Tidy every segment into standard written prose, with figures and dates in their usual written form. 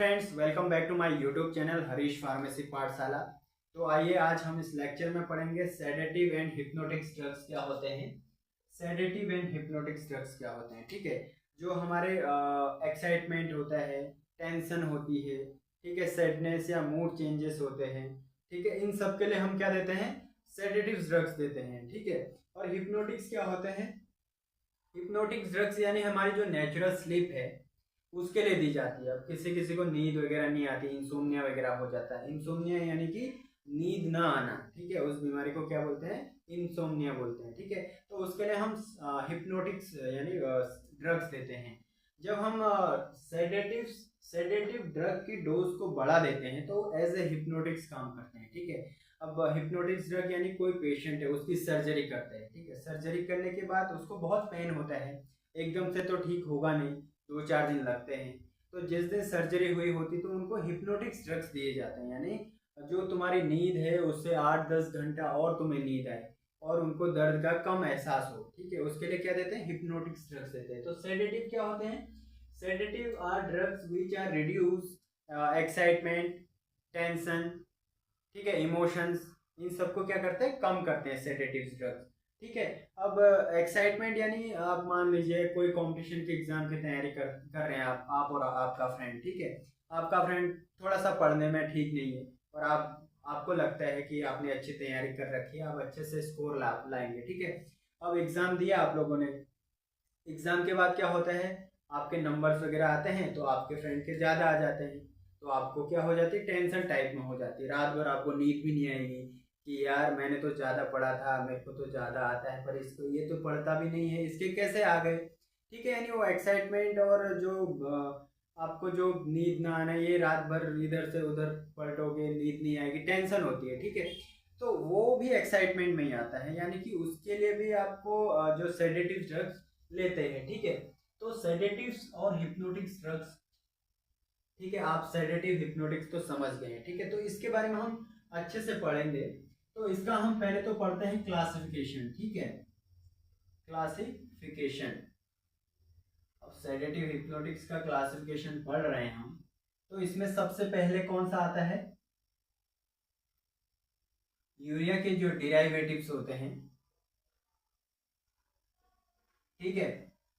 Friends, welcome back to my YouTube channel Harish pharmacy Pathshala. तो आइए आज हम इस लेक्चर में पढ़ेंगे सेडेटिव एंड हिप्नोटिक ड्रग्स क्या होते हैं। सेडेटिव एंड हिप्नोटिक ड्रग्स क्या होते हैं, ठीक है। जो हमारे एक्साइटमेंट होता है, टेंशन होती है, ठीक है, सैडनेस या मूड चेंजेस होते हैं, ठीक है, इन सब के लिए हम क्या देते हैं, सेडेटिव ड्रग्स देते हैं, ठीक है। और हिप्नोटिक्स क्या होते हैं, हिप्नोटिक ड्रग्स यानी हमारी जो नेचुरल स्लीप है उसके लिए दी जाती है। अब किसी किसी को नींद वगैरह नहीं आती, इंसोम्निया वगैरह हो जाता है। इंसोम्निया यानी कि नींद ना आना, ठीक है, उस बीमारी को क्या बोलते हैं, इंसोम्निया बोलते हैं, ठीक है। तो उसके लिए हम हिप्नोटिक्स यानी ड्रग्स देते हैं। जब हम सेडेटिव सेडेटिव ड्रग की डोज को बढ़ा देते हैं तो एज ए हिप्नोटिक्स काम करते हैं, ठीक है। अब हिप्नोटिक्स ड्रग यानी कोई पेशेंट है, उसकी सर्जरी करते हैं, ठीक है। सर्जरी करने के बाद उसको बहुत पेन होता है, एकदम से तो ठीक होगा नहीं, 2-4 दिन लगते हैं। तो जिस दिन सर्जरी हुई होती तो उनको हिप्नोटिक्स ड्रग्स दिए जाते हैं, यानी जो तुम्हारी नींद है उससे 8-10 घंटा और तुम्हें नींद आए और उनको दर्द का कम एहसास हो, ठीक है। उसके लिए क्या देते हैं, हिप्नोटिक्स ड्रग्स देते हैं। तो सेडेटिव क्या होते हैं, sedative are drugs which are reduce excitement, tension, ठीक है, इमोशंस, इन सबको क्या करते हैं, कम करते हैं सेडेटिव ड्रग्स, ठीक है। अब एक्साइटमेंट यानी आप मान लीजिए कोई कंपटीशन की एग्जाम की तैयारी कर रहे हैं आप और आपका फ्रेंड, ठीक है। आपका फ्रेंड थोड़ा सा पढ़ने में ठीक नहीं है और आपको लगता है कि आपने अच्छी तैयारी कर रखी है, आप अच्छे से स्कोर लाएंगे, ठीक है। अब एग्जाम दिया आप लोगों ने, एग्जाम के बाद क्या होता है, आपके नंबर्स वगैरह आते हैं तो आपके फ्रेंड के ज़्यादा आ जाते हैं। तो आपको क्या हो जाती है, टेंशन टाइप में हो जाती है, रात भर आपको नींद भी नहीं आएगी कि यार मैंने तो ज़्यादा पढ़ा था, मेरे को तो ज़्यादा आता है, पर इसको ये तो पढ़ता भी नहीं है, इसके कैसे आ गए, ठीक है। यानी वो एक्साइटमेंट और जो आपको जो नींद ना आना, ये रात भर इधर से उधर पलटोगे, नींद नहीं आएगी, टेंशन होती है, ठीक है। तो वो भी एक्साइटमेंट में ही आता है, यानी कि उसके लिए भी आपको जो सेडेटिव ड्रग्स लेते हैं, ठीक है। तो सेडेटिव्स और हिप्नोटिक्स ड्रग्स, ठीक है, आप सेडेटिव हिप्नोटिक्स तो समझ गए हैं, ठीक है। तो इसके बारे में हम अच्छे से पढ़ेंगे। तो इसका हम पहले तो पढ़ते हैं क्लासिफिकेशन, ठीक है, क्लासिफिकेशन। अब सेडेटिव हिप्नोटिक्स का क्लासिफिकेशन पढ़ रहे हैं हम, तो इसमें सबसे पहले कौन सा आता है, यूरिया के जो डिराइवेटिव्स होते हैं, ठीक है,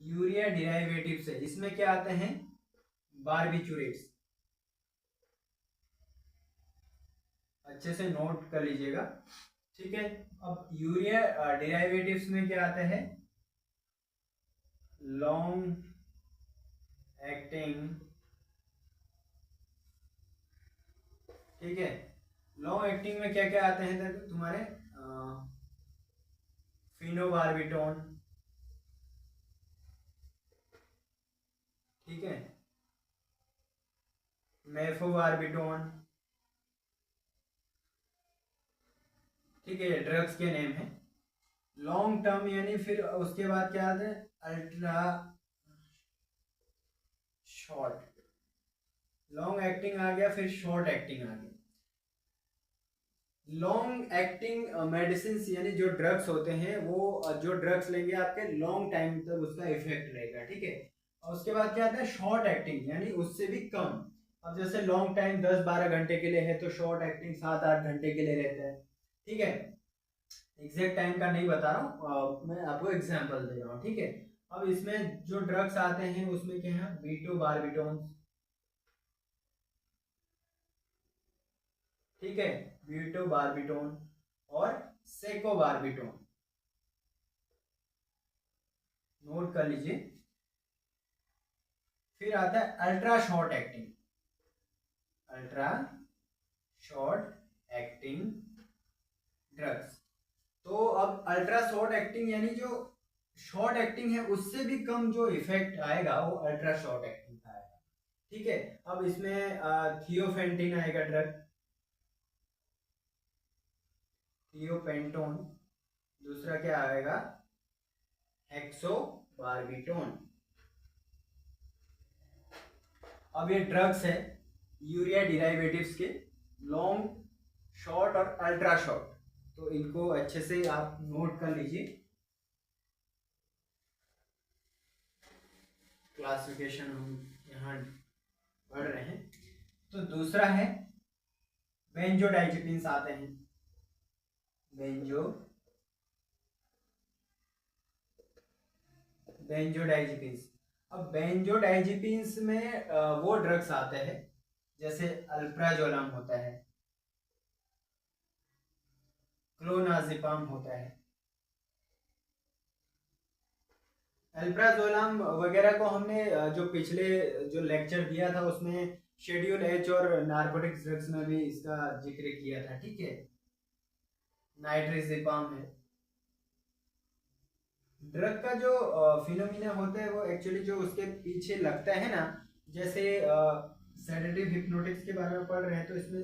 यूरिया डिराइवेटिव्स है, इसमें क्या आते हैं, बारबिचुरेट्स, अच्छे से नोट कर लीजिएगा, ठीक है। अब यूरिया डिराइवेटिव्स में क्या आता है, लॉन्ग एक्टिंग, ठीक है। लॉन्ग एक्टिंग में क्या क्या आते हैं तुम्हारे, फिनोबार्बिटोन, ठीक है, मेफोबार्बिटोन, ठीक है, ड्रग्स के नेम है। लॉन्ग टर्म यानी फिर उसके बाद क्या आता है, अल्ट्रा शॉर्ट, लॉन्ग एक्टिंग आ गया, फिर शॉर्ट एक्टिंग आ गया। लॉन्ग एक्टिंग मेडिसिन यानी जो ड्रग्स होते हैं वो जो ड्रग्स लेंगे आपके लॉन्ग टाइम तक उसका इफेक्ट रहेगा, ठीक है। और उसके बाद क्या आता है, शॉर्ट एक्टिंग यानी उससे भी कम। अब जैसे लॉन्ग टाइम 10-12 घंटे के लिए है तो शॉर्ट एक्टिंग 7-8 घंटे के लिए रहता है, ठीक है। एग्जैक्ट टाइम का नहीं बता रहा हूँ, मैं आपको एग्जाम्पल दे रहा हूँ, ठीक है। अब इसमें जो ड्रग्स आते हैं उसमें क्या है, बीटो बारबिटोन, ठीक है, ब्यूटो बारबिटोन और सेको बारबिटोन, नोट कर लीजिए। फिर आता है ultra short acting, ultra short acting drugs. तो अब अल्ट्रा शॉर्ट एक्टिंग यानी जो शॉर्ट एक्टिंग है उससे भी कम जो इफेक्ट आएगा वो अल्ट्रा शॉर्ट एक्टिंग का आएगा, ठीक है। अब इसमें थियोफेंटिन आएगा ड्रग, थियोपेंटोन, दूसरा क्या आएगा, हेक्सोबार्बिटोन। अब ये ड्रग्स है यूरिया डिराइवेटिव्स के, लॉन्ग, शॉर्ट और अल्ट्रा शॉर्ट, तो इनको अच्छे से आप नोट कर लीजिए। क्लासिफिकेशन हम यहाँ पढ़ रहे हैं, तो दूसरा है बेंजोडाइजेपिन्स आते हैं, बेंजोडाइजेपिन्स। अब बेंजोडाइजेपिन्स में वो ड्रग्स आते हैं जैसे अल्प्राजोलम होता है, क्लोनाजिपाम होता है। अल्प्राजोलम वगैरह को हमने जो पिछले जो लेक्चर दिया था उसमें शेड्यूल एच और नार्कोटिक्स ड्रग्स में भी इसका जिक्र किया था, ठीक है। नाइट्रोजिपाम है। ड्रग का जो फिनोमिना होता है वो एक्चुअली जो उसके पीछे लगता है ना, जैसे सेडेटिव हिप्नोटिक्स के बारे में पढ़ रहे हैं तो इसमें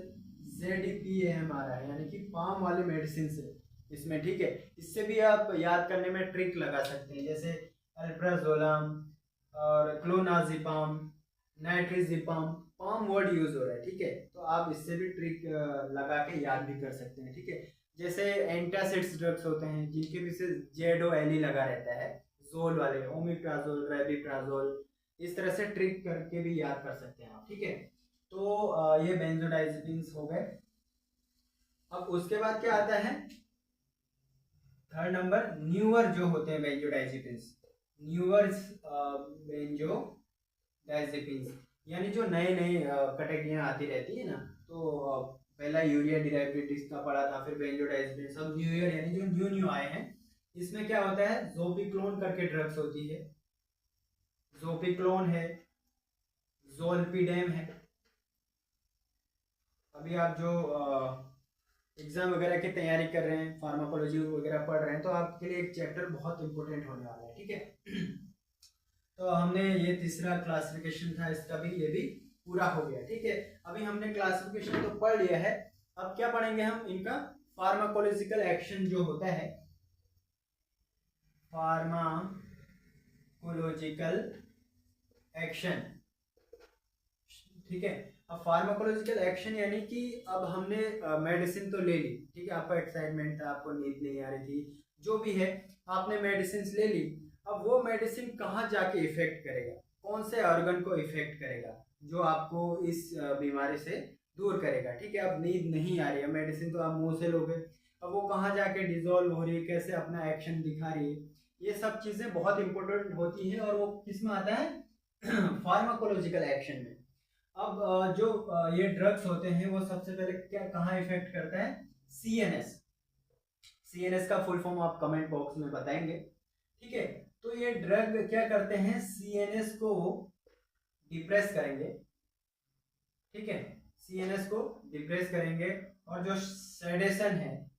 ZPAM आ रहा है, यानी कि पाम वाले मेडिसिन से इसमें, ठीक है। इससे भी आप याद करने में ट्रिक लगा सकते हैं, जैसे अल्प्राजोलम और क्लोनाजिपाम, नाइट्रोजिपाम, पाम वर्ड यूज हो रहा है, ठीक है। तो आप इससे भी ट्रिक लगा के याद भी कर सकते हैं, ठीक है। जैसे एंटासिड्स ड्रग्स होते हैं जिनके पीछे ZOLE लगा रहता है, जोल वाले, ओमिप्राजोल, रेबिप्राजोल, इस तरह से ट्रिक करके भी याद कर सकते हैं आप, ठीक है। तो ये बेंजोडाइजेपिन्स हो गए। अब उसके बाद क्या आता है, थर्ड नंबर, न्यूअर जो होते हैं बेंजोडाइजेपिन्स, न्यूअर बेंजोडाइजेपिन्स, यानी जो नए नए कैटेगरियां आती रहती है ना, तो पहला यूरिया डिराइवेटिव्स का पढ़ा था, फिर बेंजोडाइजेपिन्स, सब न्यूअर यानी जो न्यू न्यू आए हैं। इसमें क्या होता है, जोपिक्लोन करके ड्रग्स होती है, जोपिक्लोन है, जोलपीडेम है। अभी आप जो एग्जाम वगैरह की तैयारी कर रहे हैं, फार्माकोलॉजी वगैरह पढ़ रहे हैं, तो आपके लिए एक चैप्टर बहुत इंपॉर्टेंट होने वाला है, ठीक है। तो हमने ये तीसरा क्लासिफिकेशन था इसका भी, ये भी पूरा हो गया, ठीक है। अभी हमने क्लासिफिकेशन तो पढ़ लिया है, अब क्या पढ़ेंगे हम, इनका फार्माकोलॉजिकल एक्शन जो होता है, फार्माकोलॉजिकल एक्शन, ठीक है। अब फार्माकोलॉजिकल एक्शन यानी कि अब हमने मेडिसिन तो ले ली, ठीक है, आपको एक्साइटमेंट था, आपको नींद नहीं आ रही थी, जो भी है, आपने मेडिसिन ले ली। अब वो मेडिसिन कहाँ जाके इफेक्ट करेगा, कौन से ऑर्गन को इफेक्ट करेगा जो आपको इस बीमारी से दूर करेगा, ठीक है। अब नींद नहीं आ रही है, मेडिसिन तो आप मुंह से लोगे, अब वो कहाँ जाके डिजोल्व हो रही है, कैसे अपना एक्शन दिखा रही है, ये सब चीजें बहुत इंपॉर्टेंट होती है, और वो किस में आता है, फार्माकोलॉजिकल एक्शन में। अब जो ये ड्रग्स होते हैं वो सबसे पहले क्या कहाँ इफेक्ट करता है, CNS। CNS का फुल फॉर्म आप कमेंट बॉक्स में बताएंगे, ठीक है। तो ये ड्रग क्या करते हैं, CNS को डिप्रेस करेंगे, ठीक है, CNS को डिप्रेस करेंगे, और जो सेडेशन है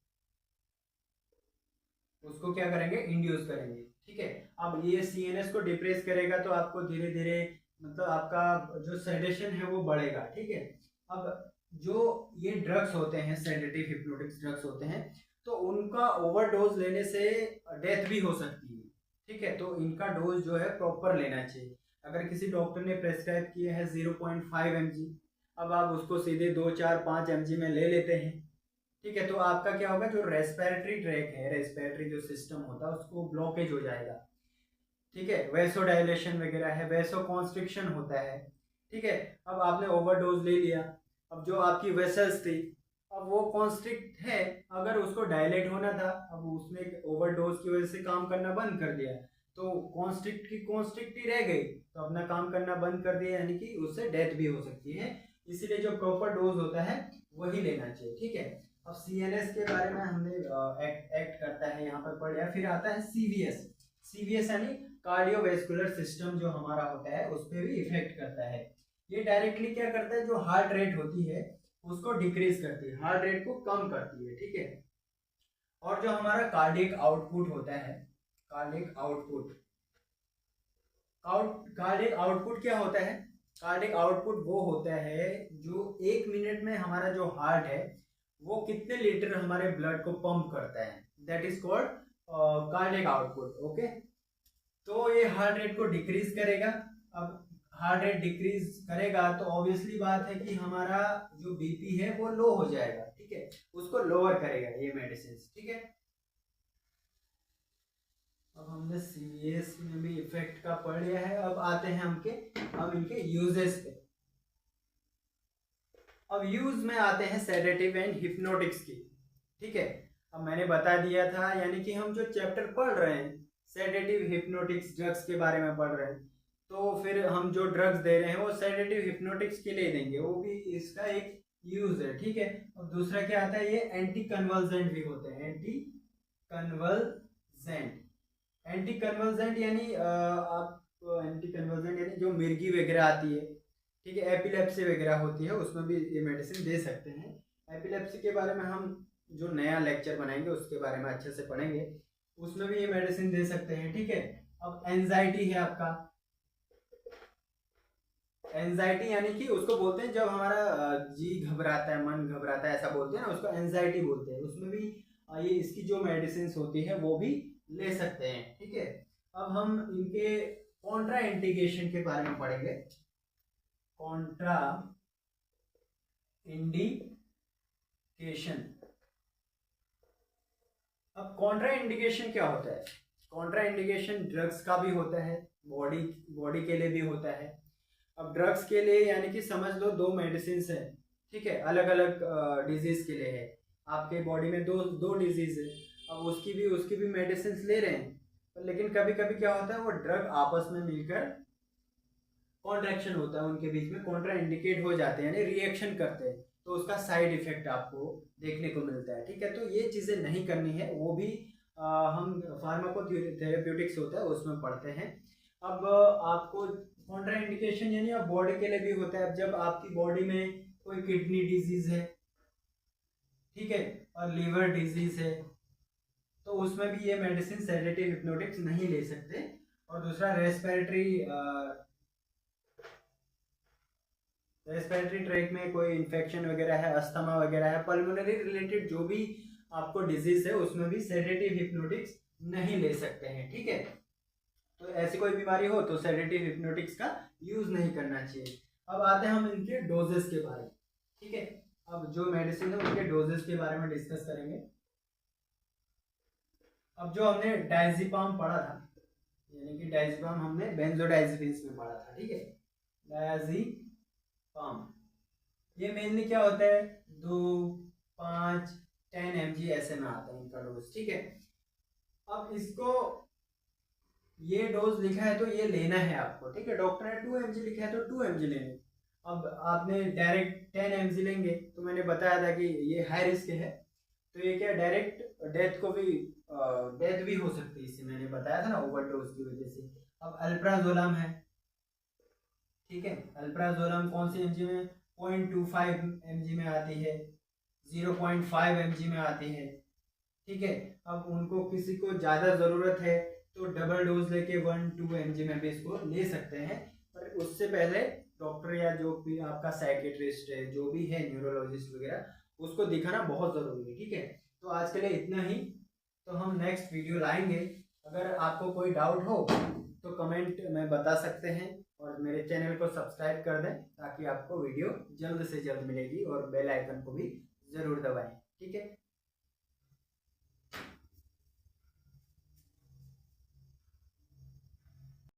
उसको क्या करेंगे, इंड्यूस करेंगे, ठीक है। अब ये CNS को डिप्रेस करेगा तो आपको धीरे धीरे, मतलब आपका जो सेडेशन है वो बढ़ेगा, ठीक है। अब जो ये ड्रग्स होते हैं, सेडेटिव हिप्नोटिक्स ड्रग्स होते हैं, तो उनका ओवरडोज लेने से डेथ भी हो सकती है, ठीक है। तो इनका डोज जो है प्रॉपर लेना चाहिए। अगर किसी डॉक्टर ने प्रेस्क्राइब किया है 0.5 mg, अब आप उसको सीधे 2, 4, 5 mg में ले लेते हैं, ठीक है, तो आपका क्या होगा, जो रेस्पिरेटरी ट्रैक है, रेस्पिरेटरी जो सिस्टम होता है उसको ब्लॉकेज हो जाएगा, ठीक है। वेसोडाइलेशन वगैरह है, वेसो कॉन्स्ट्रिक्शन होता है, ठीक है। अब आपने ओवरडोज ले लिया, अब जो आपकी वेसल्स थी, अब वो कॉन्स्ट्रिक्ट है, अगर उसको डायलेट होना था, अब उसने ओवरडोज की वजह से काम करना बंद कर दिया, तो कॉन्स्ट्रिक्ट की कॉन्स्ट्रिक्ट ही रह गई, तो अपना काम करना बंद कर दिया, यानी कि उससे डेथ भी हो सकती है। इसीलिए जो प्रॉपर डोज होता है वही लेना चाहिए, ठीक है। अब CNS के बारे में हमने एक्ट करता है यहाँ पर पढ़ लिया। फिर आता है CVS यानी कार्डियोवैस्कुलर सिस्टम जो हमारा होता है उस पर भी इफेक्ट करता है। ये डायरेक्टली क्या करता है, जो हार्ट रेट होती है उसको डिक्रीज करती है, हार्ट रेट को कम करती है, ठीक है। और जो हमारा कार्डियक आउटपुट होता है, कार्डियक आउटपुट, कार्डियक आउटपुट क्या होता है, कार्डियक आउटपुट वो होता है जो 1 मिनट में हमारा जो हार्ट है वो कितने लीटर हमारे ब्लड को पंप करता है, that is called cardiac output, okay. तो ये हार्ट रेट को डिक्रीज करेगा। अब हार्ट रेट डिक्रीज करेगा तो ऑब्वियसली बात है कि हमारा जो BP है वो लो हो जाएगा, ठीक है, उसको लोअर करेगा ये मेडिसिन, ठीक है। अब हमने CVS में भी इफेक्ट का पढ़ लिया है, अब आते हैं हम इनके यूजेस पे। अब यूज में आते हैं सेडेटिव एंड हिप्नोटिक्स की। ठीक है, अब मैंने बता दिया था, यानी कि हम जो चैप्टर पढ़ रहे हैं सेडेटिव हिप्नोटिक्स ड्रग्स के बारे में पढ़ रहे हैं, तो फिर हम जो ड्रग्स दे रहे हैं वो सेडेटिव हिप्नोटिक्स के लिए देंगे, वो भी इसका एक यूज है। ठीक है, अब दूसरा क्या आता है, ये एंटी कन्वर्जेंट भी होते हैं। एंटी कन्वर्जेंट, एंटी कन्वर्जेंट यानी आप एंटी कन्वर्जेंट यानी जो मिर्गी वगैरह आती है, ठीक है, एपिलेप्सी वगैरह होती है, उसमें भी ये मेडिसिन दे सकते हैं। एपिलेप्सी के बारे में हम जो नया लेक्चर बनाएंगे उसके बारे में अच्छे से पढ़ेंगे, उसमें भी ये मेडिसिन दे सकते हैं। ठीक है, अब एंजाइटी है आपका, एंजाइटी यानी कि उसको बोलते हैं जब हमारा जी घबराता है, मन घबराता है, ऐसा बोलते हैं ना, उसको एंजाइटी बोलते हैं। उसमें भी ये इसकी जो मेडिसिन होती है वो भी ले सकते हैं। ठीक है, अब हम इनके कॉन्ट्रा इंडिकेशन के बारे में पढ़ेंगे। कॉन्ट्रा इंडिकेशन, अब कॉन्ट्रा इंडिकेशन क्या होता है? कॉन्ट्रा इंडिकेशन ड्रग्स का भी होता है, बॉडी के लिए भी होता है। अब ड्रग्स के लिए यानी कि समझ लो दो मेडिसिन है, ठीक है, अलग अलग डिजीज के लिए है। आपके बॉडी में दो डिजीज है, अब उसकी भी मेडिसिन ले रहे हैं, लेकिन कभी कभी क्या होता है, वो ड्रग आपस में मिलकर कॉन्ट्रैक्शन होता है, उनके बीच में कॉन्ट्रा इंडिकेट हो जाते हैं, यानी रिएक्शन करते हैं, तो उसका साइड इफेक्ट आपको देखने को मिलता है। ठीक है, तो ये चीज़ें नहीं करनी है, वो भी हम फार्माकोथेरेप्यूटिक्स होता है उसमें पढ़ते हैं। अब आपको कॉन्ट्रा इंडिकेशन यानी अब बॉडी के लिए भी होता है। अब जब आपकी बॉडी में कोई किडनी डिजीज है, ठीक है, और लीवर डिजीज है, तो उसमें भी ये मेडिसिन सेडेटिव हिप्नोटिक्स नहीं ले सकते। और दूसरा रेस्पिरेटरी ट्रैक में कोई इन्फेक्शन वगैरह है, अस्थमा वगैरह है, पल्मोनरी रिलेटेड जो भी आपको डिजीज है, उसमें भी सेडेटिव हिप्नोटिक्स नहीं ले सकते हैं। ठीक है, तो ऐसी कोई बीमारी हो तो सेडेटिव हिप्नोटिक्स का यूज नहीं करना चाहिए। अब आते हैं हम इनके डोजेस के बारे में। ठीक है, अब जो मेडिसिन है उनके डोजेस के बारे में डिस्कस करेंगे। अब जो हमने डायजेपाम पढ़ा था, यानी कि डायजेपाम हमने बेंजोडाइजेपिन्स में पढ़ा था। ठीक है, डायजेपाम ये मेनली क्या होता है, 2, 5, 10 mg ऐसे में आता है इनका डोज। ठीक है, अब इसको ये डोज लिखा है तो ये लेना है आपको। ठीक है, डॉक्टर ने 2 mg लिखा है तो 2 mg लेने। अब आपने डायरेक्ट 10 mg लेंगे तो मैंने बताया था कि ये हाई रिस्क है, तो ये क्या डायरेक्ट डेथ भी हो सकती है, इससे मैंने बताया था ना, ओवरडोज की वजह से। अब अल्प्राजोलम है, ठीक है, अल्प्राजोलम कौन सी mg में, 0.25 mg में आती है, 0.5 mg में आती है। ठीक है, अब उनको किसी को ज़्यादा ज़रूरत है तो डबल डोज लेके 1-2 mg में भी इसको ले सकते हैं, पर उससे पहले डॉक्टर या जो भी आपका साइकेट्रिस्ट है, जो भी है न्यूरोलॉजिस्ट वगैरह, उसको दिखाना बहुत ज़रूरी है। ठीक है, तो आज के लिए इतना ही, तो हम नेक्स्ट वीडियो लाएंगे। अगर आपको कोई डाउट हो तो कमेंट में बता सकते हैं, और मेरे चैनल को सब्सक्राइब कर दें ताकि आपको वीडियो जल्द से जल्द मिलेगी, और बेल आइकन को भी ज़रूर दबाएं। ठीक है।